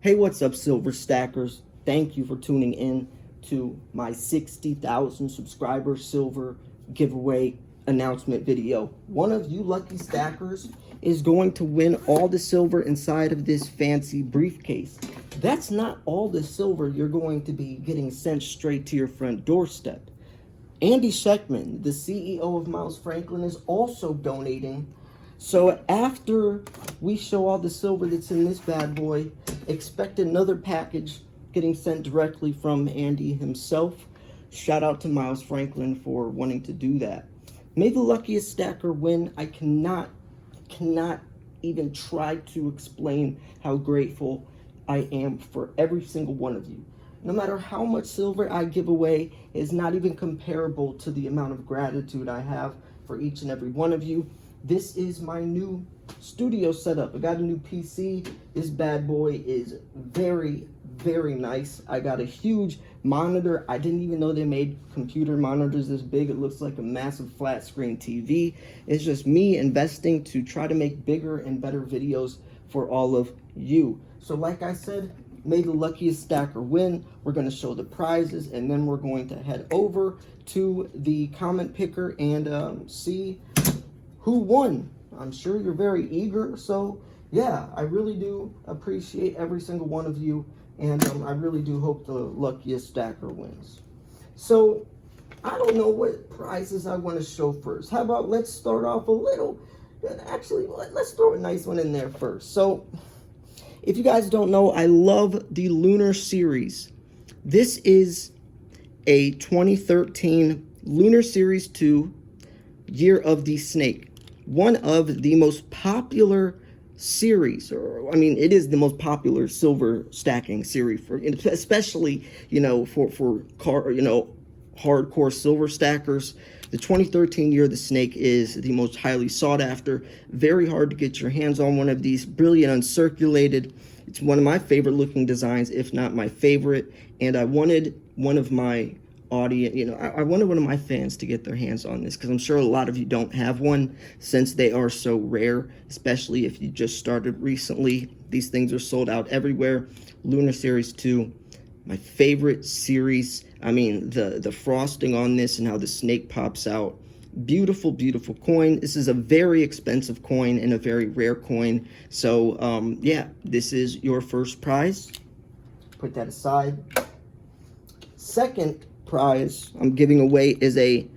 Hey, what's up, Silver Stackers? Thank you for tuning in to my 60,000 subscriber silver giveaway announcement video. One of you lucky stackers is going to win all the silver inside of this fancy briefcase. That's not all the silver you're going to be getting sent straight to your front doorstep. Andy Sheckman, the CEO of Miles Franklin, is also donating. So after we show all the silver that's in this bad boy, expect another package getting sent directly from Andy himself. Shout out to Miles Franklin for wanting to do that. May the luckiest stacker win. I cannot even try to explain how grateful I am for every single one of you. No matter how much silver I give away, is not even comparable to the amount of gratitude I have for each and every one of you. This is my new studio setup. I got a new PC. This bad boy is very, very nice. I got a huge monitor. I didn't even know they made computer monitors this big. It looks like a massive flat screen TV. It's just me investing to try to make bigger and better videos for all of you. So like I said, may the luckiest stacker win. We're going to show the prizes, and then we're going to head over to the comment picker and see who won. I'm sure you're very eager, so yeah, I really do appreciate every single one of you, and I really do hope the luckiest stacker wins. So I don't know what prizes I want to show first. How about let's start off a little, actually let's throw a nice one in there first. So if you guys don't know, I love the Lunar Series. This is a 2013 Lunar Series 2 Year of the Snake. One of the most popular series, or I mean, it is the most popular silver stacking series for, especially for hardcore silver stackers. The 2013 Year of the Snake is the most highly sought after. Very hard to get your hands on one of these. Brilliant uncirculated. It's one of my favorite looking designs, if not my favorite. And I wanted one of my audience, I wanted one of my fans to get their hands on this, because I'm sure a lot of you don't have one since they are so rare, especially if you just started recently. These things are sold out everywhere. Lunar Series 2, my favorite series. I mean, the frosting on this and how the snake pops out. Beautiful, beautiful coin. This is a very expensive coin and a very rare coin. So, yeah, this is your first prize. Put that aside. Second prize I'm giving away is a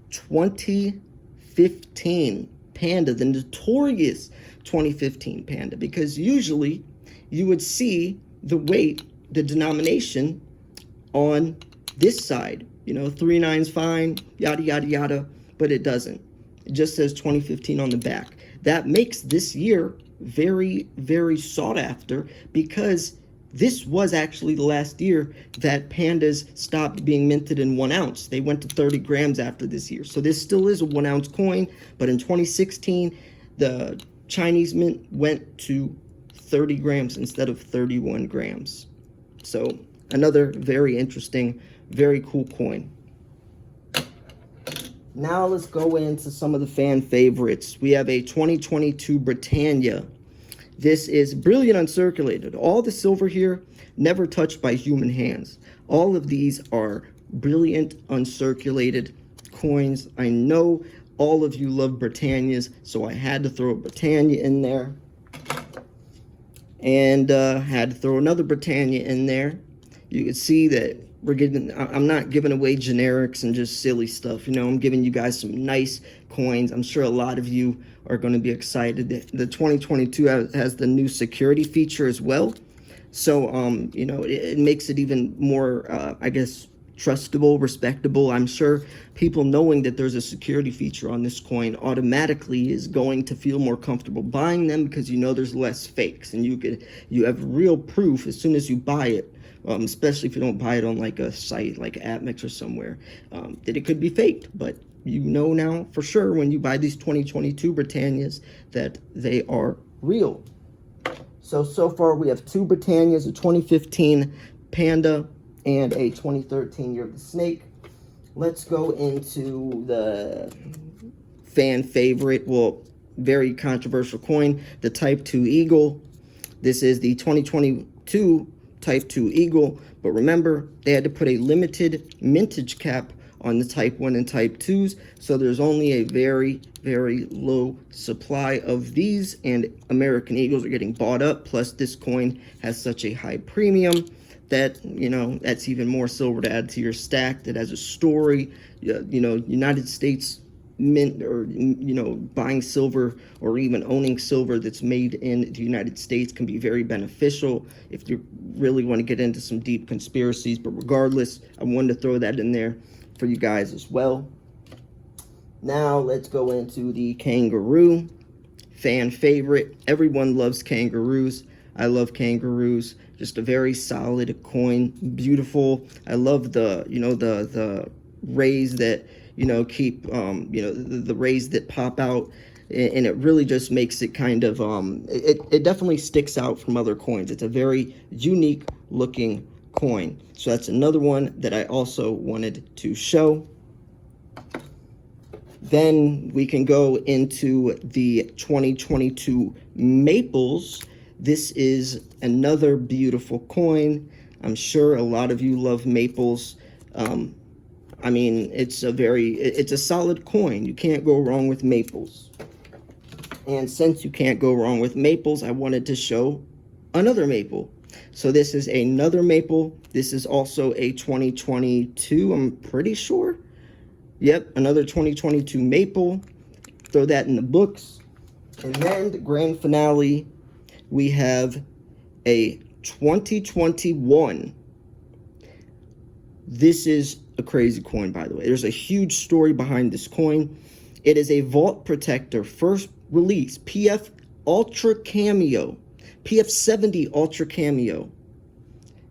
2015 Panda, the notorious 2015 Panda, because usually you would see the weight, the denomination on this side, 39's fine, yada, yada, yada, but it doesn't. It just says 2015 on the back. That makes this year very, very sought after, because this was actually the last year that Pandas stopped being minted in 1 ounce. They went to 30 grams after this year. So this still is a 1 ounce coin, but in 2016, the Chinese mint went to 30 grams instead of 31 grams. So another very interesting, very cool coin. Now let's go into some of the fan favorites. We have a 2022 Britannia. This is brilliant uncirculated. All the silver here, never touched by human hands. All of these are brilliant uncirculated coins. I know all of you love Britannias, so I had to throw a Britannia in there. And had to throw another Britannia in there. You can see that I'm not giving away generics and just silly stuff. I'm giving you guys some nice coins. I'm sure a lot of you are going to be excited. The 2022 has the new security feature as well. So, it makes it even more, I guess, trustable, respectable. I'm sure people knowing that there's a security feature on this coin automatically is going to feel more comfortable buying them, because there's less fakes, and you have real proof as soon as you buy it. Especially if you don't buy it on like a site like APMEX or somewhere, that it could be faked. But now for sure when you buy these 2022 Britannias that they are real. So far we have 2 Britannias, a 2015 Panda and a 2013 Year of the Snake. Let's go into the fan favorite, very controversial coin, the Type 2 Eagle. This is the 2020 2 Type 2 Eagle, but remember, they had to put a limited mintage cap on the Type 1 and Type 2s, so there's only a very, very low supply of these, and American Eagles are getting bought up, plus this coin has such a high premium that, you know, that's even more silver to add to your stack that has a story. You know, United States mint, or, you know, buying silver or even owning silver that's made in the United States can be very beneficial if you really want to get into some deep conspiracies. But regardless, I wanted to throw that in there for you guys as well. Now let's go into the kangaroo, fan favorite. Everyone loves kangaroos. I love kangaroos. Just a very solid coin, beautiful. I love the, you know, the rays that, you know, keep, you know, the rays that pop out, and it really just makes it kind of, it definitely sticks out from other coins. It's a very unique looking coin. So that's another one that I also wanted to show. Then we can go into the 2022 Maples. This is another beautiful coin. I'm sure a lot of you love Maples. I mean, it's a solid coin. You can't go wrong with Maples. And since you can't go wrong with Maples, I wanted to show another Maple. So this is another Maple. This is also a 2022, I'm pretty sure. Yep, another 2022 Maple. Throw that in the books. And then the grand finale, we have a 2021. This is a crazy coin, by the way. There's a huge story behind this coin. It is a Vault Protector first release, PF Ultra Cameo, PF 70 Ultra Cameo.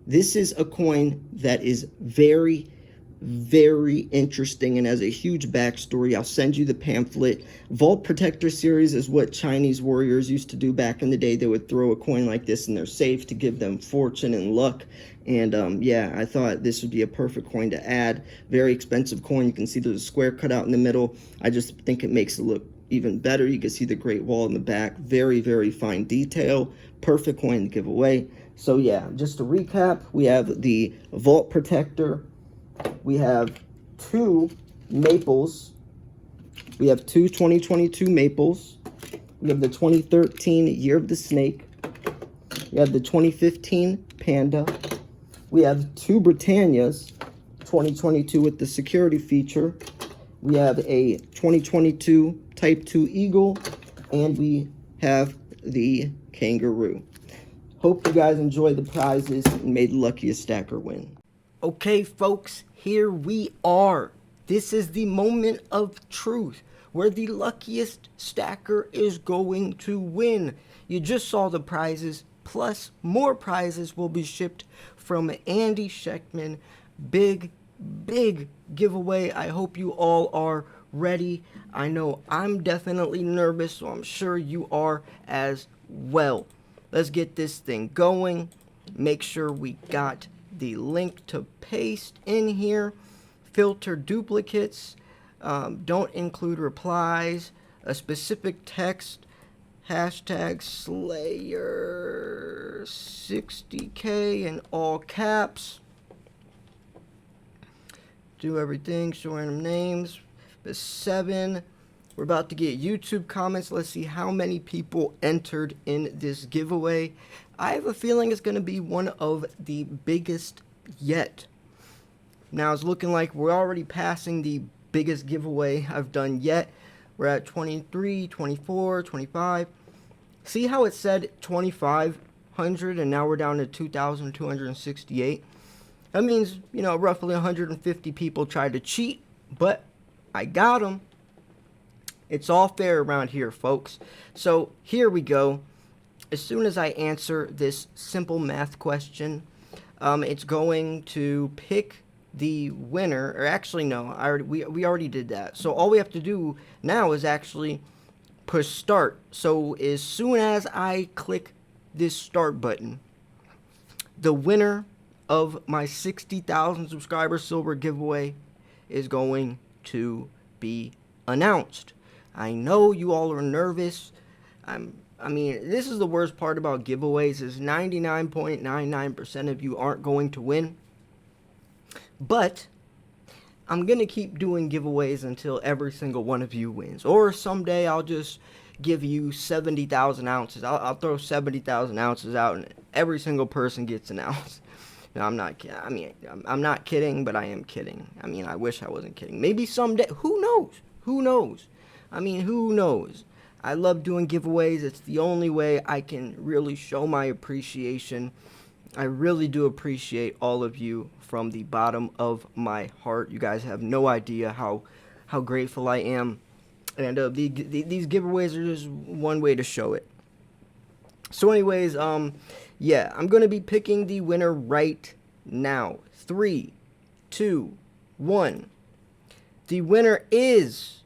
This is a coin that is very, very interesting and has a huge backstory. I'll send you the pamphlet. Vault Protector series is what Chinese warriors used to do back in the day. They would throw a coin like this in their safe to give them fortune and luck. And yeah, I thought this would be a perfect coin to add. Very expensive coin. You can see there's a square cut out in the middle. I just think it makes it look even better. You can see the Great Wall in the back. Very, very fine detail. Perfect coin to give away. So yeah, just to recap, we have the Vault Protector. We have 2 Maples. We have 2 2022 Maples. We have the 2013 Year of the Snake. We have the 2015 Panda. We have 2 Britannias, 2022 with the security feature. We have a 2022 Type 2 Eagle, and we have the Kangaroo. Hope you guys enjoy the prizes and may the luckiest stacker win. Okay, folks, here we are. This is the moment of truth where the luckiest stacker is going to win. You just saw the prizes, plus more prizes will be shipped from Andy Scheckman. Big, big giveaway. I hope you all are ready. I know I'm definitely nervous, so I'm sure you are as well. Let's get this thing going. Make sure we got the link to paste in here. Filter duplicates. Don't include replies. A specific text. Hashtag Slayer 60K in all caps. Do everything. Show random names. The 7. We're about to get YouTube comments. Let's see how many people entered in this giveaway. I have a feeling it's going to be one of the biggest yet. Now it's looking like we're already passing the biggest giveaway I've done yet. We're at 23, 24, 25. See how it said 2,500 and now we're down to 2,268? That means, you know, roughly 150 people tried to cheat, but I got them. It's all fair around here, folks. So here we go. As soon as I answer this simple math question, it's going to pick the winner. Or actually, no, we already did that. So all we have to do now is actually push start. So as soon as I click this start button, the winner of my 60,000 subscriber silver giveaway is going to be announced. I know you all are nervous. I'm I mean, this is the worst part about giveaways is 99.99% of you aren't going to win. But I'm going to keep doing giveaways until every single one of you wins. Or someday I'll just give you 70,000 ounces. I'll throw 70,000 ounces out and every single person gets an ounce. No, I'm not kidding. I mean, I'm not kidding, but I am kidding. I mean, I wish I wasn't kidding. Maybe someday. Who knows? Who knows? I mean, who knows? I love doing giveaways. It's the only way I can really show my appreciation. I really do appreciate all of you from the bottom of my heart. You guys have no idea how grateful I am. And these giveaways are just one way to show it. So anyways, yeah, I'm going to be picking the winner right now. 3, 2, 1. The winner is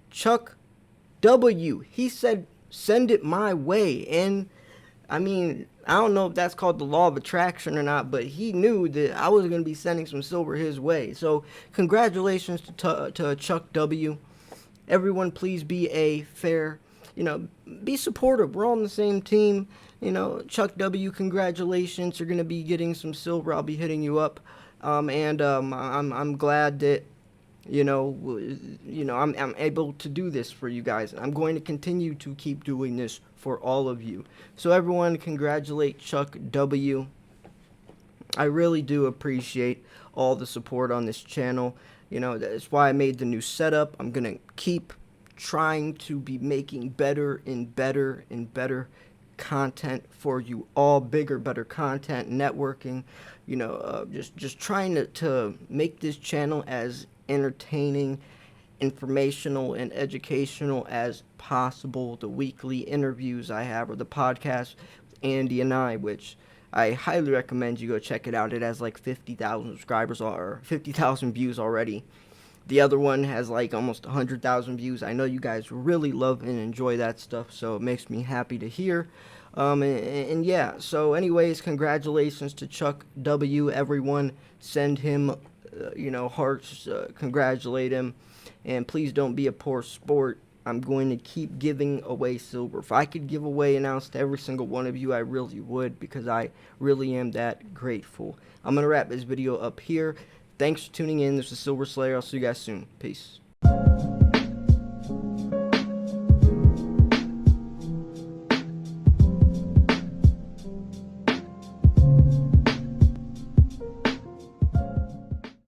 Chuck W. He said, send it my way. And, I mean, I don't know if that's called the law of attraction or not, but he knew that I was going to be sending some silver his way. So, congratulations to Chuck W. Everyone, please be a fair, be supportive. We're all on the same team. Chuck W., congratulations. You're going to be getting some silver. I'll be hitting you up. I'm glad that, I'm able to do this for you guys. I'm going to continue to keep doing this for all of you. So everyone, congratulate Chuck W. I really do appreciate all the support on this channel. That's why I made the new setup. I'm going to keep trying to be making better and better and better content for you all. Bigger, better content, networking, just trying to make this channel as entertaining, informational, and educational as possible. The weekly interviews I have, or the podcast with Andy and I, which I highly recommend you go check it out. It has like 50,000 subscribers or 50,000 views already. The other one has like almost 100,000 views. I know you guys really love and enjoy that stuff, so it makes me happy to hear. And yeah, so anyways, congratulations to Chuck W. Everyone, send him hearts, congratulate him, and please don't be a poor sport. I'm going to keep giving away silver. If I could give away an ounce to every single one of you, I really would, because I really am that grateful. I'm going to wrap this video up here. Thanks for tuning in. This is Silver Slayer. I'll see you guys soon. Peace.